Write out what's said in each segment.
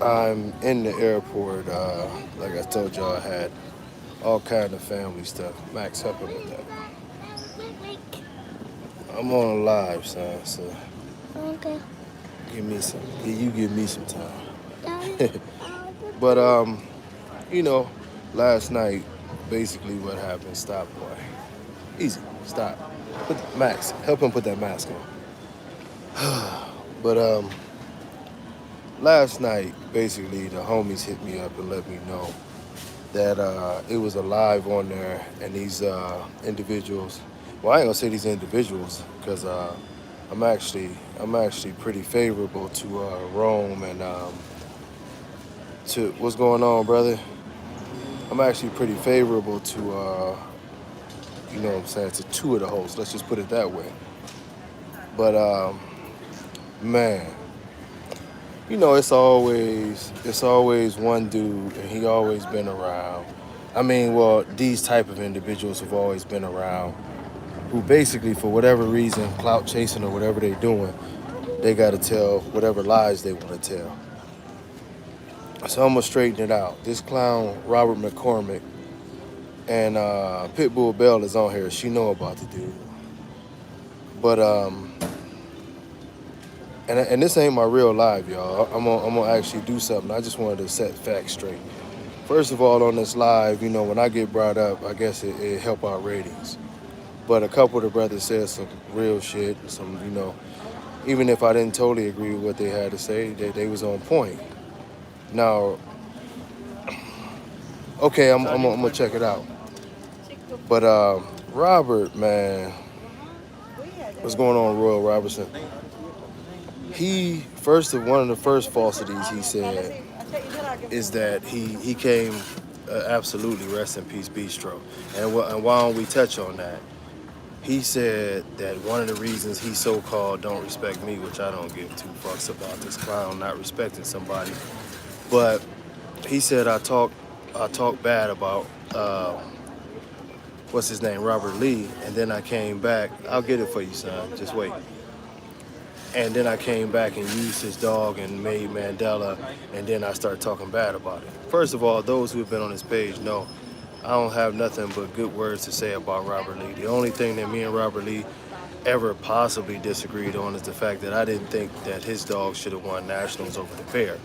I'm in the airport. Like I told y'all, I had all kind of family stuff. Max, help him with that. I'm on a live, son. So Okay. give me some. You give me some time. But you know, last night, basically what happened. Stop, boy. Easy. Stop. Max, help him put that mask on. But last night, basically, the homies hit me up and let me know that it was a live on there, and these individuals. Well, I ain't gonna say these individuals because I'm actually pretty favorable to Rome and to what's going on, brother. I'm actually pretty favorable to you know what I'm saying, to two of the hosts. Let's just put it that way. But man, you know, it's always one dude, and he always been around. I mean, well, these type of individuals have always been around, who basically, for whatever reason, clout chasing or whatever they doing, they got to tell whatever lies they want to tell. So I'm gonna straighten it out. This clown, Robert McCormick, and Pitbull Bell is on here. She know about the dude, but and this ain't my real live, y'all. I'm gonna actually do something. I just wanted to set facts straight. First of all, on this live, you know, when I get brought up, I guess it help our ratings. But a couple of the brothers said some real shit, some, you know, even if I didn't totally agree with what they had to say, they was on point. Now, okay, I'm gonna check it out. But Robert, man, what's going on, Royal Robertson? He first of one of the first falsities he said is that he came absolutely rest in peace Bistro, and why don't we touch on that? He said that one of the reasons he so-called don't respect me, which I don't give two fucks about this clown not respecting somebody, but he said I talk bad about what's his name, Robert Lee, and then I came back. I'll get it for you, son. Just wait. And then I came back and used his dog and made Mandela, and then I started talking bad about it. First of all, those who have been on this page know I don't have nothing but good words to say about Robert Lee. The only thing that me and Robert Lee ever possibly disagreed on is the fact that I didn't think that his dog should have won nationals over the bear.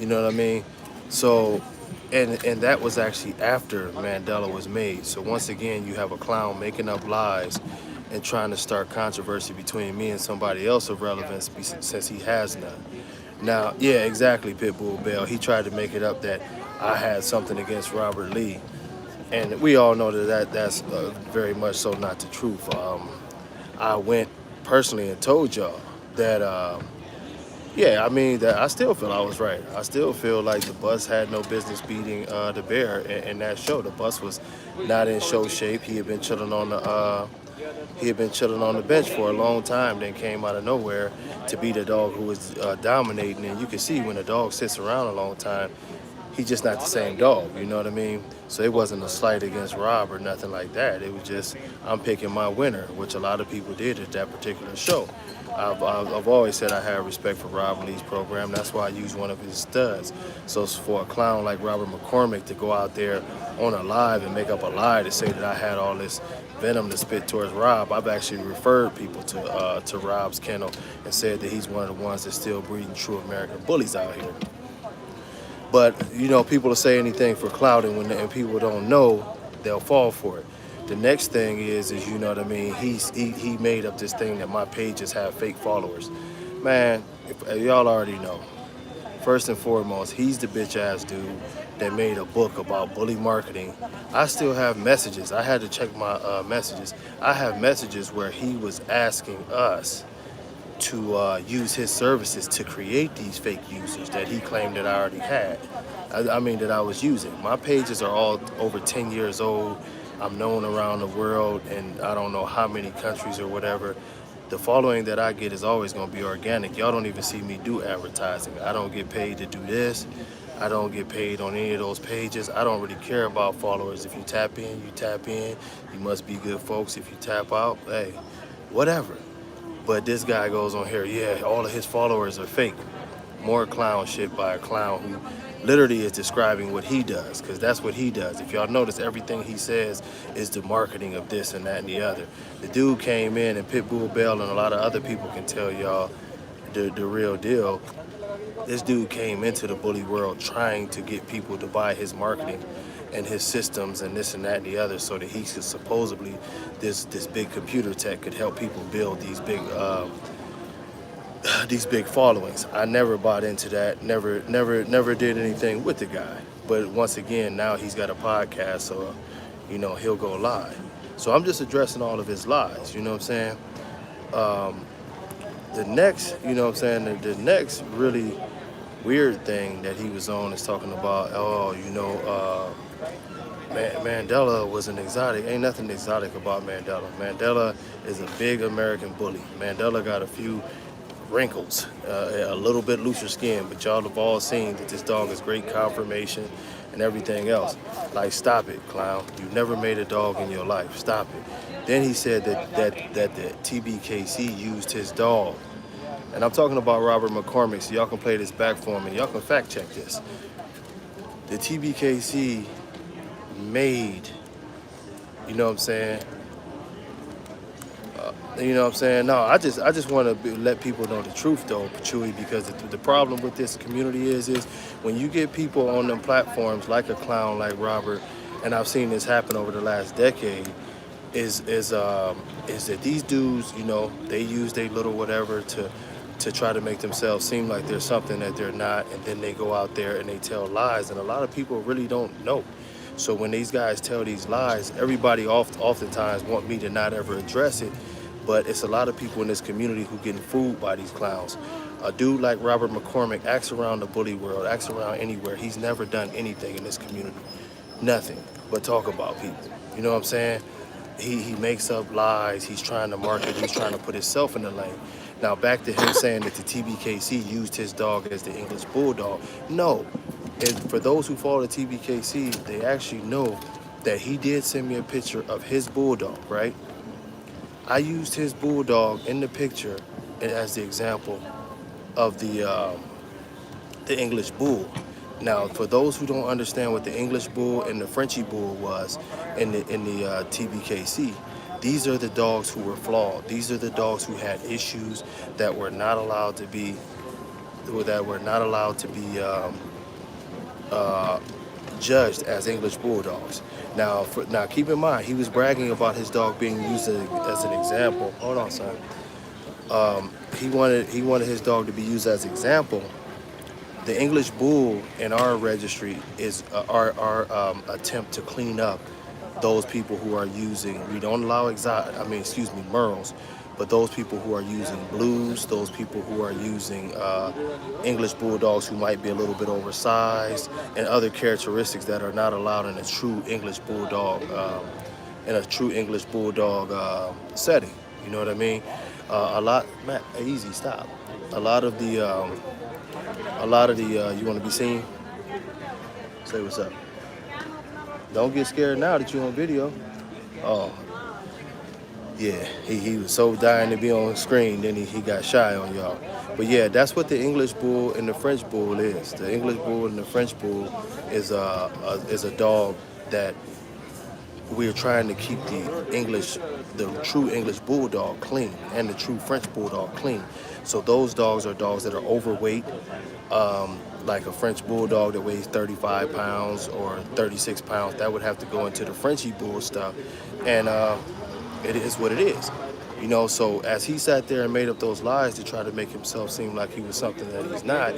You know what I mean? So, and that was actually after Mandela was made. So once again, you have a clown making up lies and trying to start controversy between me and somebody else of relevance since he has none. Now, yeah, exactly, Pitbull Bell. He tried to make it up that I had something against Robert Lee, and we all know that's very much so not the truth. I went personally and told y'all that. Yeah, I mean that I still feel I was right. I still feel like the bus had no business beating the bear in that show. The bus was not in show shape. He had been chilling on the bench for a long time, then came out of nowhere to beat a dog who was dominating. And you can see when a dog sits around a long time, he's just not the same dog. You know what I mean? So it wasn't a slight against Rob or nothing like that. It was just I'm picking my winner, which a lot of people did at that particular show. I've always said I have respect for Rob Lee's program. That's why I use one of his studs. So for a clown like Robert McCormick to go out there on a live and make up a lie to say that I had all this venom to spit towards Rob, I've actually referred people to Rob's kennel and said that he's one of the ones that's still breeding true American bullies out here. But you know, people will say anything for clout, and when and people don't know, they'll fall for it. The next thing is you know what I mean. He made up this thing that my pages have fake followers. Man, y'all already know. First and foremost, he's the bitch ass dude that made a book about bully marketing. I still have messages. I had to check my messages. I have messages where he was asking us to use his services to create these fake users that he claimed that I already had. I mean, that I was using. My pages are all over 10 years old. I'm known around the world in I don't know how many countries or whatever. The following that I get is always going to be organic. Y'all don't even see me do advertising. I don't get paid to do this. I don't get paid on any of those pages. I don't really care about followers. If you tap in, you tap in. You must be good folks. If you tap out, hey, whatever. But this guy goes on here, yeah, all of his followers are fake. more clown shit by a clown who literally is describing what he does, because that's what he does. If y'all notice, everything he says is the marketing of this and that and the other. The dude came in, and Pitbull Bell and a lot of other people can tell y'all the real deal. This dude came into the bully world trying to get people to buy his marketing and his systems and this and that and the other, so that he could supposedly, this big computer tech could help people build these big followings. I never bought into that. Never did anything with the guy. But once again, now he's got a podcast, so he'll go live. So I'm just addressing all of his lies. You know what I'm saying? The next, the next really weird thing that he was on is talking about, Mandela was an exotic. Ain't nothing exotic about Mandela. Mandela is a big American bully. Mandela got a few wrinkles, a little bit looser skin, but y'all have all seen that this dog is great conformation and everything else. Like, stop it, clown. You've never made a dog in your life. Stop it. Then he said that the TBKC used his dog. And I'm talking about Robert McCormick, so y'all can play this back for me. Y'all can fact check this. The TBKC made, you know what I'm saying? No, I just want to let people know the truth, though, Chewy, because the problem with this community is when you get people on them platforms like a clown like Robert, and I've seen this happen over the last decade, is that these dudes, they use their little whatever to try to make themselves seem like they're something that they're not, and then they go out there and they tell lies, and a lot of people really don't know. So when these guys tell these lies, everybody oftentimes want me to not ever address it, but it's a lot of people in this community who getting fooled by these clowns. A dude like Robert McCormick acts around the bully world, acts around anywhere. He's never done anything in this community. Nothing but talk about people. You know what I'm saying? He makes up lies. He's trying to market. He's trying to put himself in the lane. Now, back to him saying that the TBKC used his dog as the English Bulldog. No. And for those who follow the TBKC, they actually know that he did send me a picture of his Bulldog, right? I used his Bulldog in the picture as the example of the English Bull. Now, for those who don't understand what the English Bull and the Frenchy Bull was in the TBKC, these are the dogs who were flawed. These are the dogs who had issues that were not allowed to be judged as English Bulldogs. Now, keep in mind, he was bragging about his dog being used as an example. Hold on, son. He wanted his dog to be used as an example. The English Bull in our registry is our attempt to clean up those people who are using. We don't allow Merles, but those people who are using blues, those people who are using English Bulldogs who might be a little bit oversized, and other characteristics that are not allowed in a true English Bulldog setting. You know what I mean? Matt, easy, stop. A lot of the, you want to be seen? Say what's up. Don't get scared now that you're on video. Oh, yeah, he was so dying to be on screen, then he got shy on y'all. But yeah, that's what the English Bull and the French Bull is. The English Bull and the French Bull is a dog that we're trying to keep the true English Bulldog clean and the true French Bulldog clean. So those dogs are dogs that are overweight, like a French Bulldog that weighs 35 pounds or 36 pounds. That would have to go into the Frenchy Bull stuff. And it is what it is. So as he sat there and made up those lies to try to make himself seem like he was something that he's not,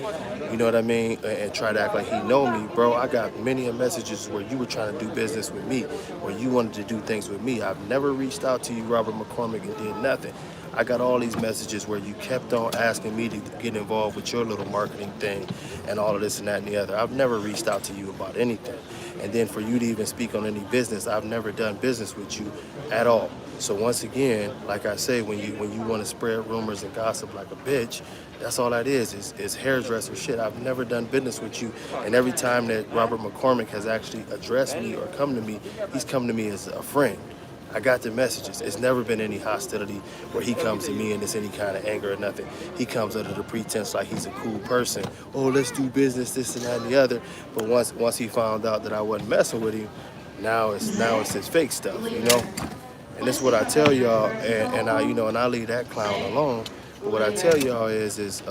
you know what I mean, and try to act like he know me, bro, I got many messages where you were trying to do business with me, where you wanted to do things with me. I've never reached out to you, Robert McCormick, and did nothing. I got all these messages where you kept on asking me to get involved with your little marketing thing and all of this and that and the other. I've never reached out to you about anything. And then for you to even speak on any business, I've never done business with you at all. So once again, like I say, when you want to spread rumors and gossip like a bitch, that's all that is hairdresser shit. I've never done business with you. And every time that Robert McCormick has actually addressed me or come to me, he's come to me as a friend. I got the messages. It's never been any hostility where he comes to me and it's any kind of anger or nothing. He comes under the pretense like he's a cool person. Oh, let's do business, this and that and the other. But once he found out that I wasn't messing with him, now it's his fake stuff, you know. And this is what I tell y'all, and I, you know, and I leave that clown alone. But what I tell y'all is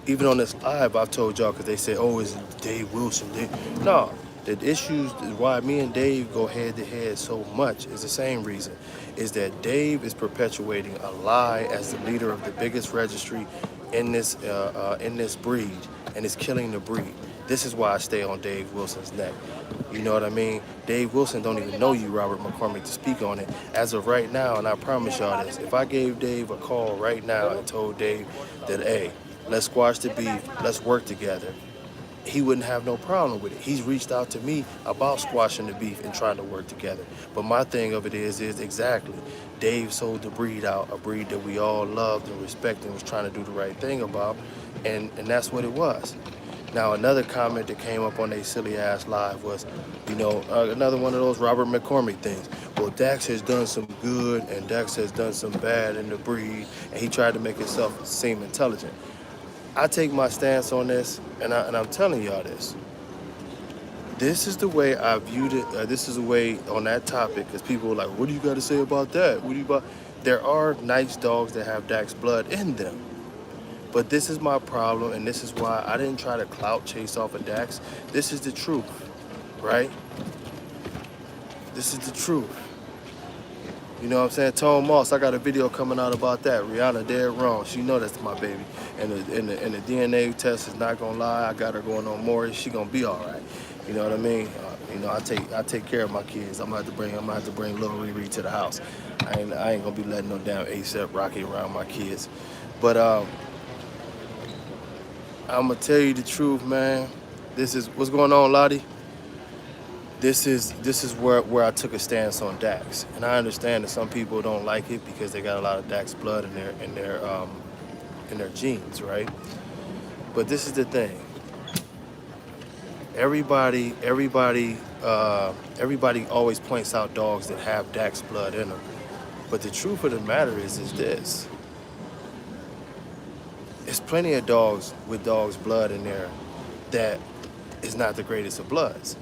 even on this live, I've told y'all, because they say, oh, is it Dave Wilson? No, the issues why me and Dave go head to head so much is the same reason, is that Dave is perpetuating a lie as the leader of the biggest registry in this breed, and is killing the breed. This is why I stay on Dave Wilson's neck. You know what I mean? Dave Wilson don't even know you, Robert McCormick, to speak on it. As of right now, and I promise y'all this, if I gave Dave a call right now and told Dave that, hey, let's squash the beef, let's work together, he wouldn't have no problem with it. He's reached out to me about squashing the beef and trying to work together. But my thing of it is exactly, Dave sold the breed out, a breed that we all loved and respected and was trying to do the right thing about, and that's what it was. Now, another comment that came up on a silly ass live was, you know, another one of those Robert McCormick things. Well, Dax has done some good and Dax has done some bad in the breed, and he tried to make himself seem intelligent. I take my stance on this, and I'm telling y'all this. This is the way I viewed it. This is the way on that topic, because people were like, what do you got to say about that? What do you about? There are nice dogs that have Dax blood in them. But this is my problem, and this is why I didn't try to clout chase off of Dax. This is the truth, right? This is the truth. You know what I'm saying? Tone Moss, I got a video coming out about that. Rihanna dead wrong. She know that's my baby. And the DNA test is not gonna lie. I got her going on more. She gonna be all right. You know what I mean? You know, I take care of my kids. I'm gonna have to bring little Riri to the house. I ain't gonna be letting no damn ASAP Rocky around my kids. But I'm gonna tell you the truth, man. This is what's going on, Lottie. This is where I took a stance on Dax, and I understand that some people don't like it because they got a lot of Dax blood in their genes, right? But this is the thing. Everybody always points out dogs that have Dax blood in them, but the truth of the matter is this. There's plenty of dogs with dogs' blood in there that is not the greatest of bloods.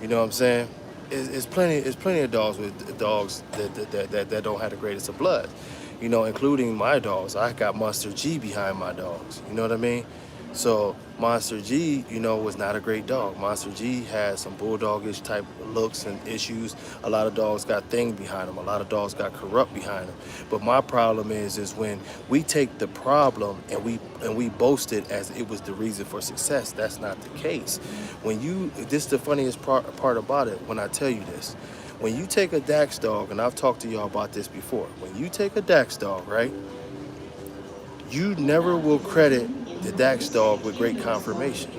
You know what I'm saying? It's plenty of dogs with dogs that don't have the greatest of blood. You know, including my dogs. I got Monster G behind my dogs. You know what I mean? So Monster G, you know, was not a great dog. Monster G had some bulldogish type looks and issues. A lot of dogs got thing behind them. A lot of dogs got corrupt behind them. But my problem is when we take the problem and we boast it as it was the reason for success. That's not the case. This is the funniest part about it when I tell you this. When you take a Dax dog, and I've talked to y'all about this before, when you take a Dax dog, right, you never will credit the Dax dog with great conformation.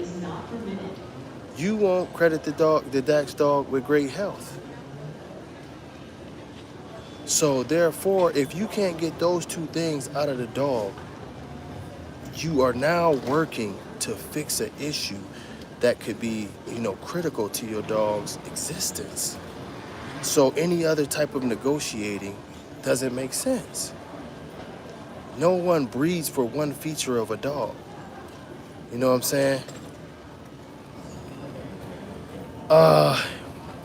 You won't credit the Dax dog with great health. So therefore, if you can't get those two things out of the dog, you are now working to fix an issue that could be, you know, critical to your dog's existence. So any other type of negotiating doesn't make sense. No one breeds for one feature of a dog. You know what I'm saying? I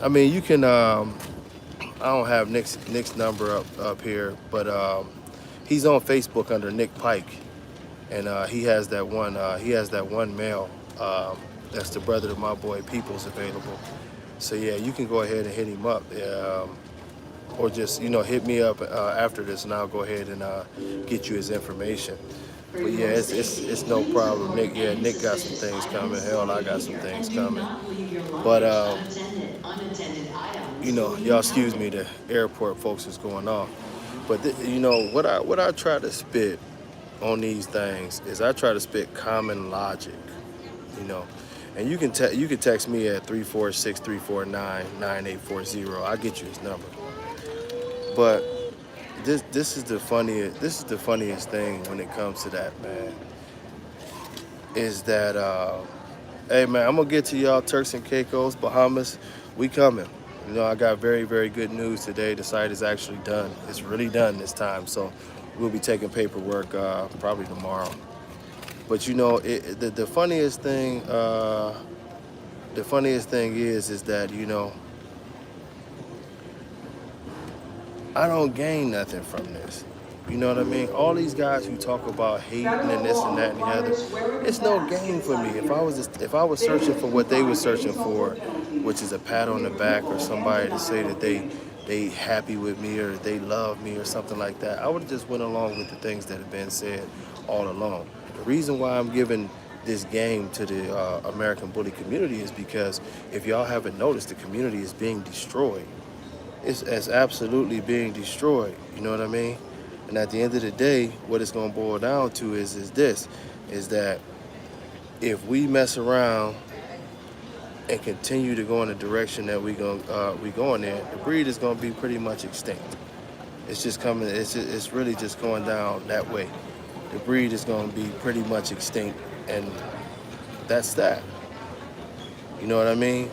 mean, you can, I don't have Nick's number up here, but he's on Facebook under Nick Pike, and he has that one male that's the brother of my boy Peoples available. So yeah, you can go ahead and hit him up, or just, you know, hit me up after this, and I'll go ahead and get you his information. But yeah, it's no problem. Nick got some things coming. Hell, I got some things coming. But you know, y'all excuse me, the airport folks is going off. But you know what I try to spit on these things is I try to spit common logic. You know, and you can text me at 346-349-9840. I'll get you his number. But this is the funniest thing when it comes to that, man. Is that hey man, I'm gonna get to y'all Turks and Caicos, Bahamas. We coming. You know, I got very, very good news today. The site is actually done. It's really done this time. So we'll be taking paperwork probably tomorrow. But you know, the funniest thing is that you know I don't gain nothing from this. You know what I mean? All these guys who talk about hating and this and that and the other, it's no gain for me. If I was searching for what they were searching for, which is a pat on the back or somebody to say that they happy with me or they love me or something like that, I would have just went along with the things that have been said all along. The reason why I'm giving this game to the American bully community is because if y'all haven't noticed, the community is being destroyed. It's absolutely being destroyed. You know what I mean? And at the end of the day, what it's gonna boil down to is that if we mess around and continue to go in the direction that we going in, the breed is gonna be pretty much extinct. It's just coming. It's really just going down that way. The breed is gonna be pretty much extinct, and that's that. You know what I mean?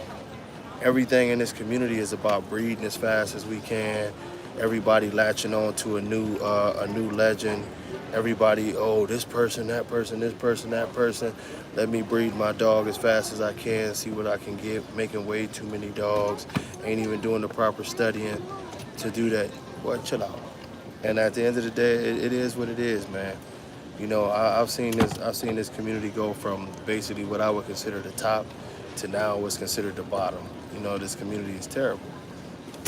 Everything in this community is about breeding as fast as we can. Everybody latching on to a new legend. Everybody, oh, this person, that person, this person, that person. Let me breed my dog as fast as I can, see what I can get. Making way too many dogs. Ain't even doing the proper studying to do that. Boy, chill out. And at the end of the day, it is what it is, man. You know, I've seen this community go from basically what I would consider the top to now what's considered the bottom. You know, this community is terrible.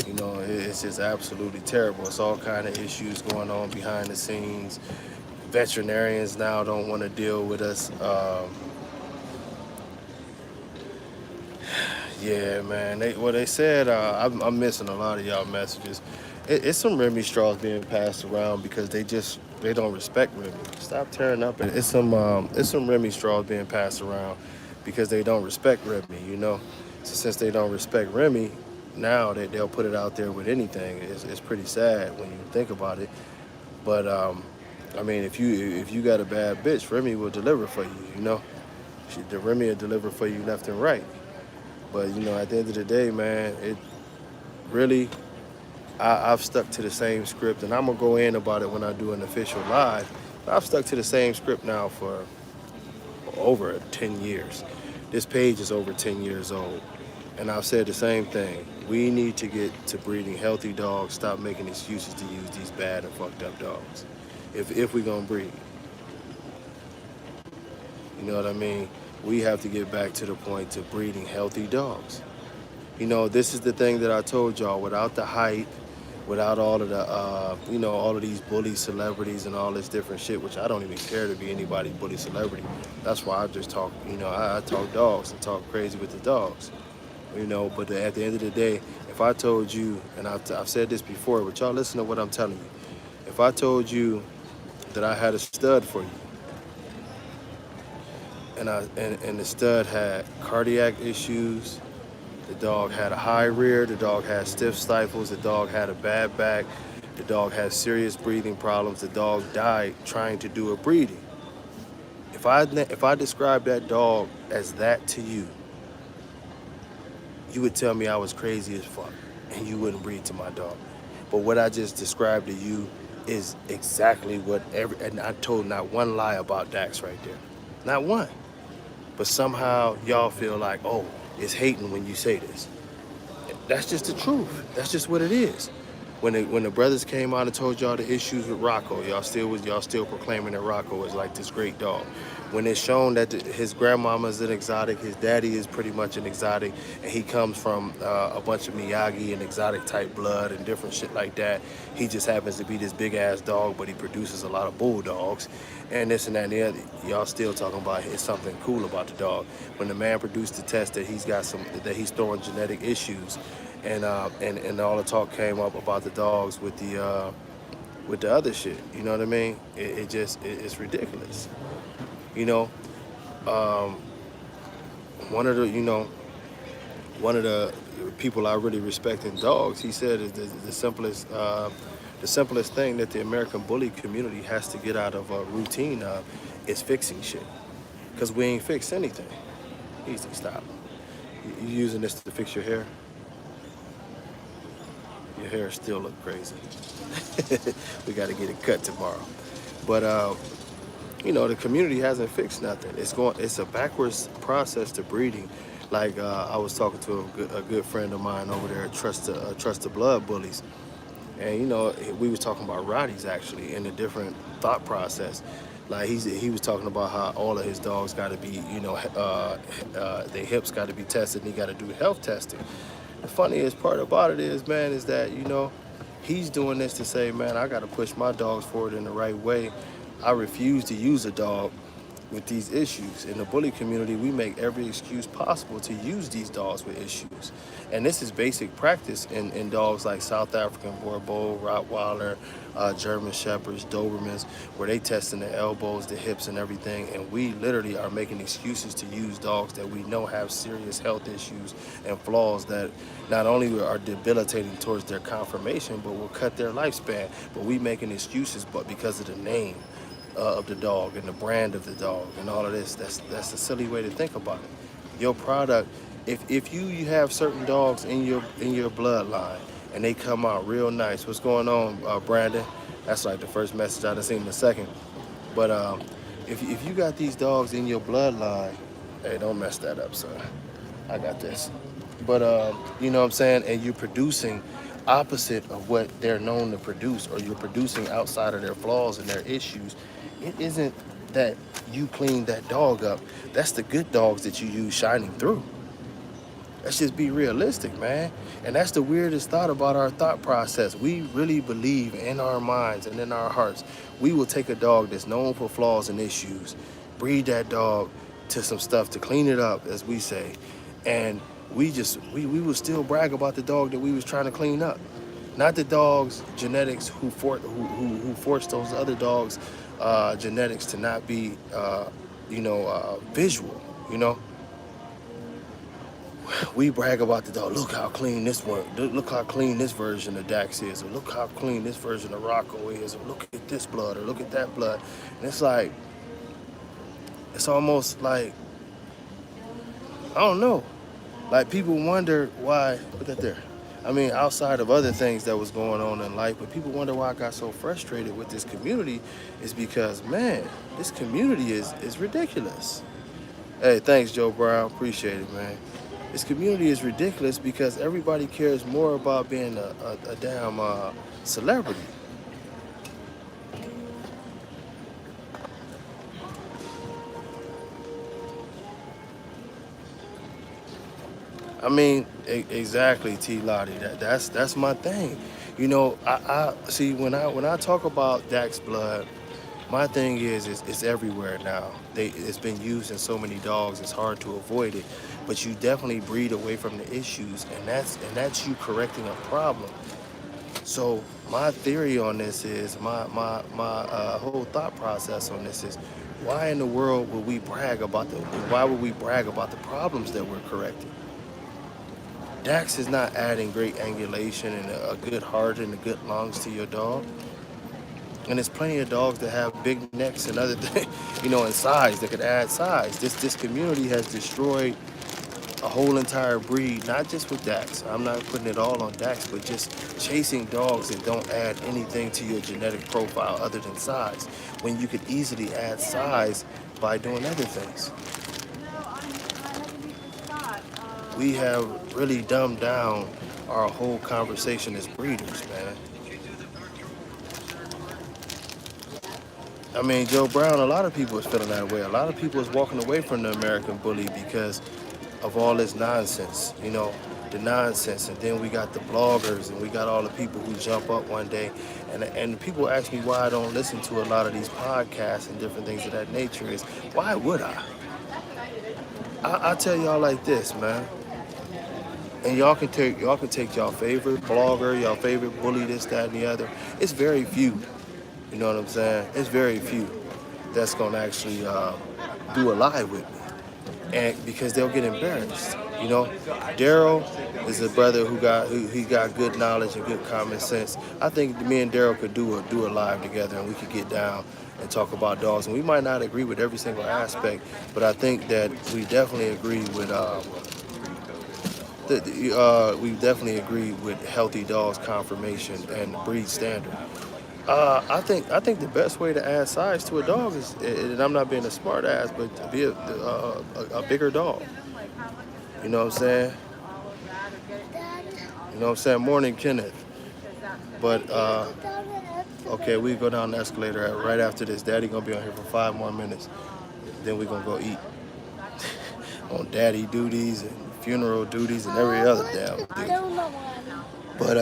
You know, it's just absolutely terrible. It's all kind of issues going on behind the scenes. Veterinarians now don't want to deal with us. Yeah, man. They said, I'm missing a lot of y'all messages. It's some Remy straws being passed around because they don't respect Remy. Stop tearing up. It's some Remy straws being passed around because they don't respect Remy. You know, so since they don't respect Remy, now they'll put it out there with anything. It's pretty sad when you think about it. But I mean, if you got a bad bitch, Remy will deliver for you. You know, the Remy will deliver for you left and right. But you know, at the end of the day, man, it really I've stuck to the same script, and I'm gonna go in about it when I do an official live. I've stuck to the same script now for over 10 years. This page is over 10 years old. And I've said the same thing. We need to get to breeding healthy dogs, stop making excuses to use these bad and fucked up dogs. If we're gonna breed. You know what I mean? We have to get back to the point to breeding healthy dogs. You know, this is the thing that I told y'all, without the hype, without all of the, all of these bully celebrities and all this different shit, which I don't even care to be anybody bully celebrity. That's why I just talk, I talk dogs and talk crazy with the dogs. You know, but at the end of the day, if I told you, and I've said this before, but y'all listen to what I'm telling you. If I told you that I had a stud for you, and the stud had cardiac issues, the dog had a high rear, the dog had stiff stifles, the dog had a bad back, the dog had serious breathing problems, the dog died trying to do a breeding. If I described that dog as that to you, you would tell me I was crazy as fuck, and you wouldn't breed to my dog. But what I just described to you is exactly and I told not one lie about Dax right there. Not one. But somehow y'all feel like, oh, it's hating when you say this. That's just the truth. That's just what it is. When the brothers came out and told y'all the issues with Rocco, y'all still proclaiming that Rocco is like this great dog. When it's shown that his grandmama's an exotic, his daddy is pretty much an exotic, and he comes from a bunch of Miyagi and exotic type blood and different shit like that. He just happens to be this big ass dog, but he produces a lot of bulldogs, and this and that and the other. Y'all still talking about it's something cool about the dog. When the man produced the test that he's throwing genetic issues. And all the talk came up about the dogs with the other shit. You know what I mean? It's ridiculous. You know, one of the people I really respect in dogs, he said is the simplest thing that the American bully community has to get out of a routine of is fixing shit, because we ain't fixed anything. Easy, stop. You using this to fix your hair? Your hair still look crazy. We got to get it cut tomorrow. But you know, the community hasn't fixed nothing. It's a backwards process to breeding. Like I was talking to a good friend of mine over there at Trust the Blood Bullies, and you know, we was talking about Roddy's actually in a different thought process. Like he was talking about how all of his dogs got to be, you know, their hips got to be tested, and he got to do health testing. The funniest part about it is, man, is that, you know, he's doing this to say, man, I got to push my dogs forward in the right way. I refuse to use a dog with these issues. In the bully community, we make every excuse possible to use these dogs with issues. And this is basic practice in dogs like South African Boerboel, Rottweiler, German Shepherds, Dobermans, where they testing the elbows, the hips, and everything. And we literally are making excuses to use dogs that we know have serious health issues and flaws that not only are debilitating towards their conformation, but will cut their lifespan. But we making excuses, but because of the name of the dog and the brand of the dog and all of this, that's a silly way to think about it. Your product, if you have certain dogs in your bloodline and they come out real nice. What's going on, Brandon? That's like the first message I done seen in a second. But if you got these dogs in your bloodline, hey, don't mess that up, son. I got this. But you know what I'm saying, and you're producing opposite of what they're known to produce, or you're producing outside of their flaws and their issues. It isn't that you clean that dog up. That's the good dogs that you use shining through. Let's just be realistic, man. And that's the weirdest thought about our thought process. We really believe in our minds and in our hearts, we will take a dog that's known for flaws and issues, breed that dog to some stuff to clean it up, as we say. And we will still brag about the dog that we was trying to clean up. Not the dog's genetics who forced those other dogs' genetics to not be, visual, you know? We brag about the dog. Look how clean this one. Look how clean this version of Dax is, or look how clean this version of Rocco is, or look at this blood, or look at that blood. And it's like, it's almost like, I don't know. Like, people wonder why, put that there. I mean, outside of other things that was going on in life, but people wonder why I got so frustrated with this community is because, man, this community is ridiculous. Hey, thanks, Joe Brown. Appreciate it, man. This community is ridiculous because everybody cares more about being a damn celebrity. I mean, exactly, T. Lottie. That's my thing. You know, I see when I talk about Dax blood, my thing is it's everywhere now. It's been used in so many dogs. It's hard to avoid it, but you definitely breed away from the issues, and that's you correcting a problem. So my theory on this is my whole thought process on this is, why in the world would we brag about the problems that we're correcting? Dax is not adding great angulation and a good heart and a good lungs to your dog. And there's plenty of dogs that have big necks and other things, you know, and size that could add size. This community has destroyed a whole entire breed, not just with Dax. I'm not putting it all on Dax, but just chasing dogs that don't add anything to your genetic profile other than size, when you could easily add size by doing other things. We have really dumbed down our whole conversation as breeders, man. I mean, Joe Brown, a lot of people is feeling that way. A lot of people is walking away from the American bully because of all this nonsense, you know, the nonsense. And then we got the bloggers, and we got all the people who jump up one day. And people ask me why I don't listen to a lot of these podcasts and different things of that nature is, why would I? I tell y'all like this, man. And y'all can take y'all favorite blogger, y'all favorite bully, this, that, and the other. It's very few, you know what I'm saying? It's very few that's gonna actually do a live with me, and because they'll get embarrassed. You know, Daryl is a brother who got good knowledge and good common sense. I think me and Daryl could do a live together, and we could get down and talk about dogs. And we might not agree with every single aspect, but I think that we definitely agree with We definitely agree with healthy dogs conformation and breed standard. I think the best way to add size to a dog is, and I'm not being a smart ass, but to be a bigger dog. You know what I'm saying? You know what I'm saying? Morning, Kenneth. But okay, we go down the escalator right after this. Daddy gonna be on here for 5 more minutes. Then we gonna go eat on daddy duties and funeral duties and every other damn thing. But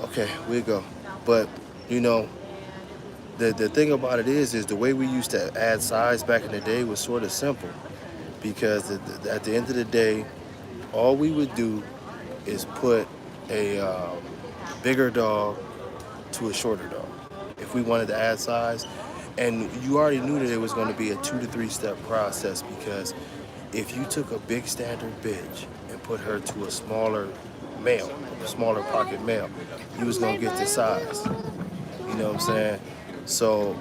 okay, we go. But you know, the thing about it is the way we used to add size back in the day was sort of simple because at the end of the day, all we would do is put a bigger dog to a shorter dog if we wanted to add size. And you already knew that it was going to be a 2 to 3 step process because if you took a big standard bitch and put her to a smaller male, a smaller pocket male, you was going to get the size. You know what I'm saying? So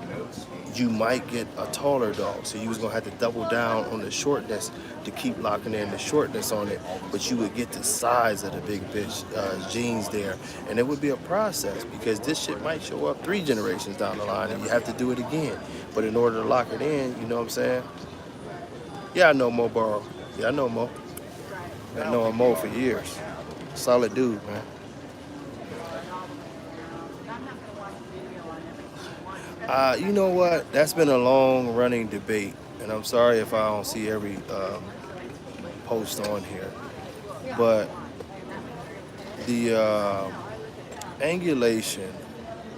you might get a taller dog. So you was gonna have to double down on the shortness to keep locking in the shortness on it, but you would get the size of the big bitch genes there. And it would be a process because this shit might show up 3 generations down the line and you have to do it again. But in order to lock it in, you know what I'm saying? Yeah, I know Mo Burrow. Yeah, I know Mo. I know Mo for years. Solid dude, man. You know what? That's been a long running debate, and I'm sorry if I don't see every post on here. But the angulation,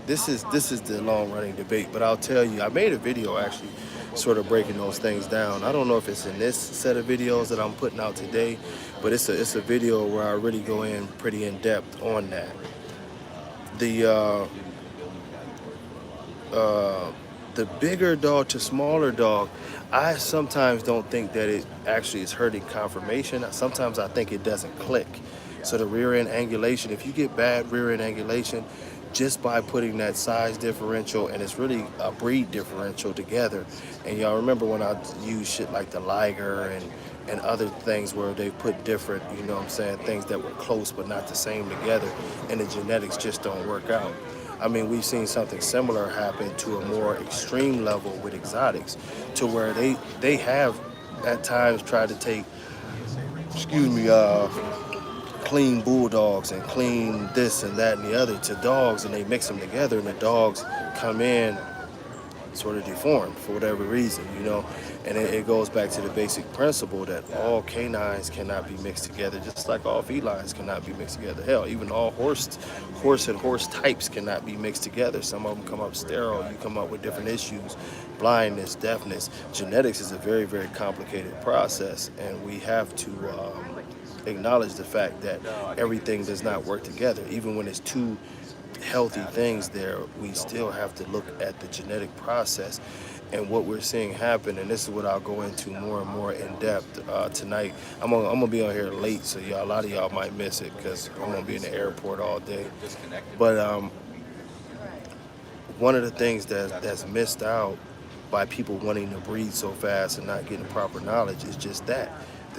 this is the long running debate. But I'll tell you, I made a video actually, sort of breaking those things down. I don't know if it's in this set of videos that I'm putting out today, but it's a video where I really go in pretty in depth on that. The the bigger dog to smaller dog, I sometimes don't think that it actually is hurting conformation. Sometimes I think it doesn't click. So the rear end angulation, if you get bad rear end angulation, just by putting that size differential, and it's really a breed differential together. And y'all remember when I use shit like the Liger and other things where they put different, you know what I'm saying, things that were close but not the same together, and the genetics just don't work out. I mean, we've seen something similar happen to a more extreme level with exotics, to where they have at times tried to take, clean bulldogs and clean this and that and the other to dogs, and they mix them together, and the dogs come in sort of deformed for whatever reason, you know. And it goes back to the basic principle that all canines cannot be mixed together, just like all felines cannot be mixed together. Hell, even all horse and horse types cannot be mixed together. Some of them come up sterile. You come up with different issues, blindness, deafness. Genetics is a very, very complicated process, and we have to acknowledge the fact that everything does not work together. Even when it's two healthy things there, we still have to look at the genetic process. And what we're seeing happen, and this is what I'll go into more and more in depth tonight. I'm gonna be on here late, so a lot of y'all might miss it because I'm gonna be in the airport all day. But one of the things that's missed out by people wanting to breed so fast and not getting proper knowledge is just that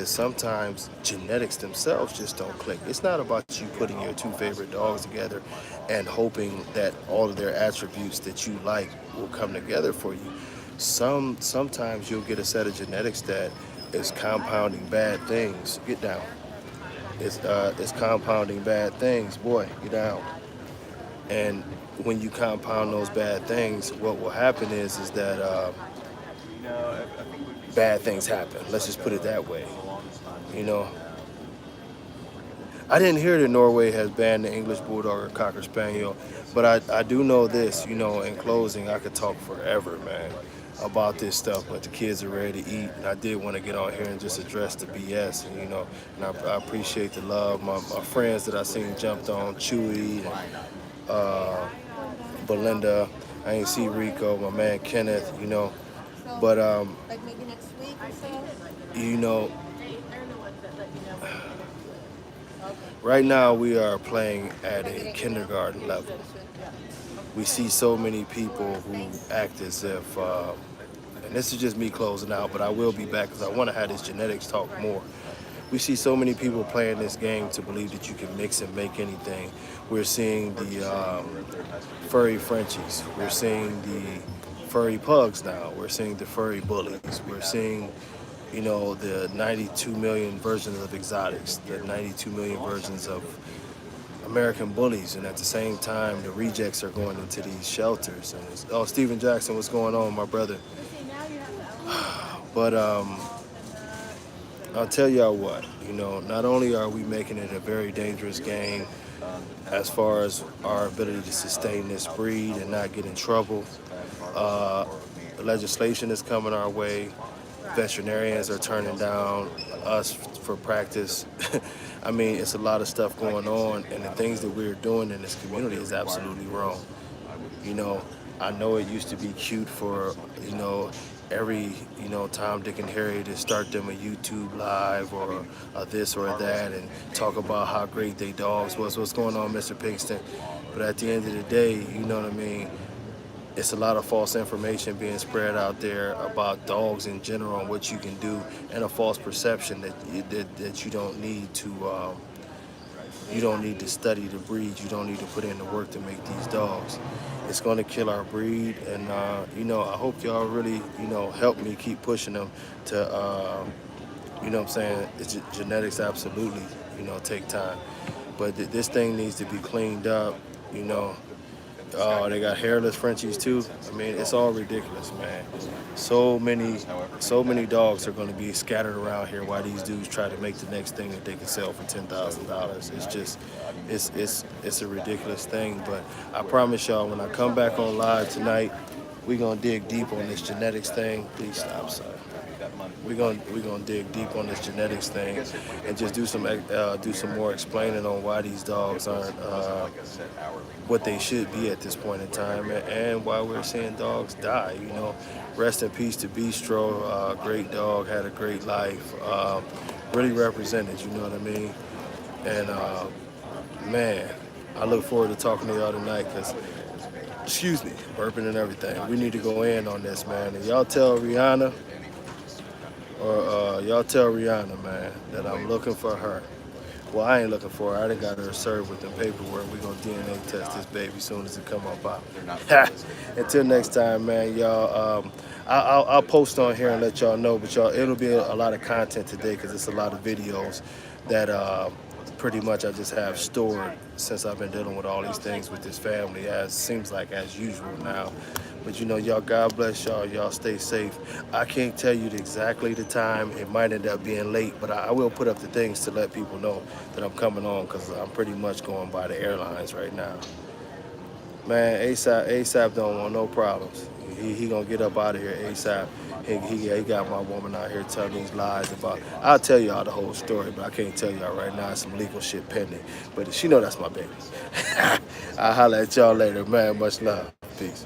sometimes genetics themselves just don't click. It's not about you putting your two favorite dogs together and hoping that all of their attributes that you like will come together for you. Sometimes you'll get a set of genetics that is compounding bad things. Get down. It's compounding bad things. Boy, get down. And when you compound those bad things, what will happen is that bad things happen. Let's just put it that way. You know, I didn't hear that Norway has banned the English Bulldog or Cocker Spaniel, but I do know this, you know, in closing, I could talk forever, man, about this stuff, but the kids are ready to eat, and I did want to get on here and just address the BS, and, you know, and I appreciate the love. My friends that I seen jumped on, Chewy and Belinda, I ain't see Rico, my man Kenneth, you know, but, like maybe next week or so? you know, right now we are playing at a kindergarten level. We see so many people who act as if and this is just me closing out, but I will be back because I want to have this genetics talk more. We see so many people playing this game to believe that you can mix and make anything. We're seeing the furry Frenchies. We're seeing the furry pugs now. We're seeing the furry bullies. We're seeing, you know, the 92 million versions of exotics, the 92 million versions of American bullies, and at the same time, the rejects are going into these shelters. And oh, Steven Jackson, what's going on, my brother? But I'll tell y'all what, you know, not only are we making it a very dangerous game as far as our ability to sustain this breed and not get in trouble, legislation is coming our way. Veterinarians are turning down us for practice. I mean, it's a lot of stuff going on, and the things that we're doing in this community is absolutely wrong. You know, I know it used to be cute for, you know, every, you know, Tom, Dick, and Harry to start them a YouTube live or this or that and talk about how great they dogs was. What's going on, Mr. Pinkston? But at the end of the day, you know what I mean? It's a lot of false information being spread out there about dogs in general and what you can do, and a false perception that you don't need to study the breed. You don't need to put in the work to make these dogs. It's going to kill our breed, and you know, I hope y'all really, you know, help me keep pushing them to, you know what I'm saying? Genetics absolutely, you know, take time, but this thing needs to be cleaned up, you know. Oh, they got hairless Frenchies too. I mean, it's all ridiculous, man. So many dogs are going to be scattered around here while these dudes try to make the next thing that they can sell for $10,000. It's just, it's a ridiculous thing. But I promise y'all, when I come back on live tonight, we're gonna dig deep on this genetics thing. Please stop, son. We're gonna dig deep on this genetics thing and just do some more explaining on why these dogs aren't what they should be at this point in time, and why we're seeing dogs die. You know, rest in peace to Bistro. Great dog, had a great life. Really represented. You know what I mean? And man, I look forward to talking to y'all tonight because, excuse me, burping and everything. We need to go in on this, man. And y'all tell Rihanna. Y'all tell Rihanna, man, that I'm looking for her. Well, I ain't looking for her. I done got her served with the paperwork. We gonna DNA test this baby as soon as it come up out. Until next time, man, y'all. I'll post on here and let y'all know, but y'all, it'll be a lot of content today because it's a lot of videos that pretty much I just have stored since I've been dealing with all these things with this family, as seems like as usual now. But you know, y'all, God bless y'all. Y'all stay safe. I can't tell you exactly the time. It might end up being late, but I will put up the things to let people know that I'm coming on because I'm pretty much going by the airlines right now. Man, ASAP don't want no problems. He gonna get up out of here ASAP. He got my woman out here telling these lies about. I'll tell y'all the whole story, but I can't tell y'all right now. It's some legal shit pending. But she know that's my baby. I'll holler at y'all later, man. Much love. Peace.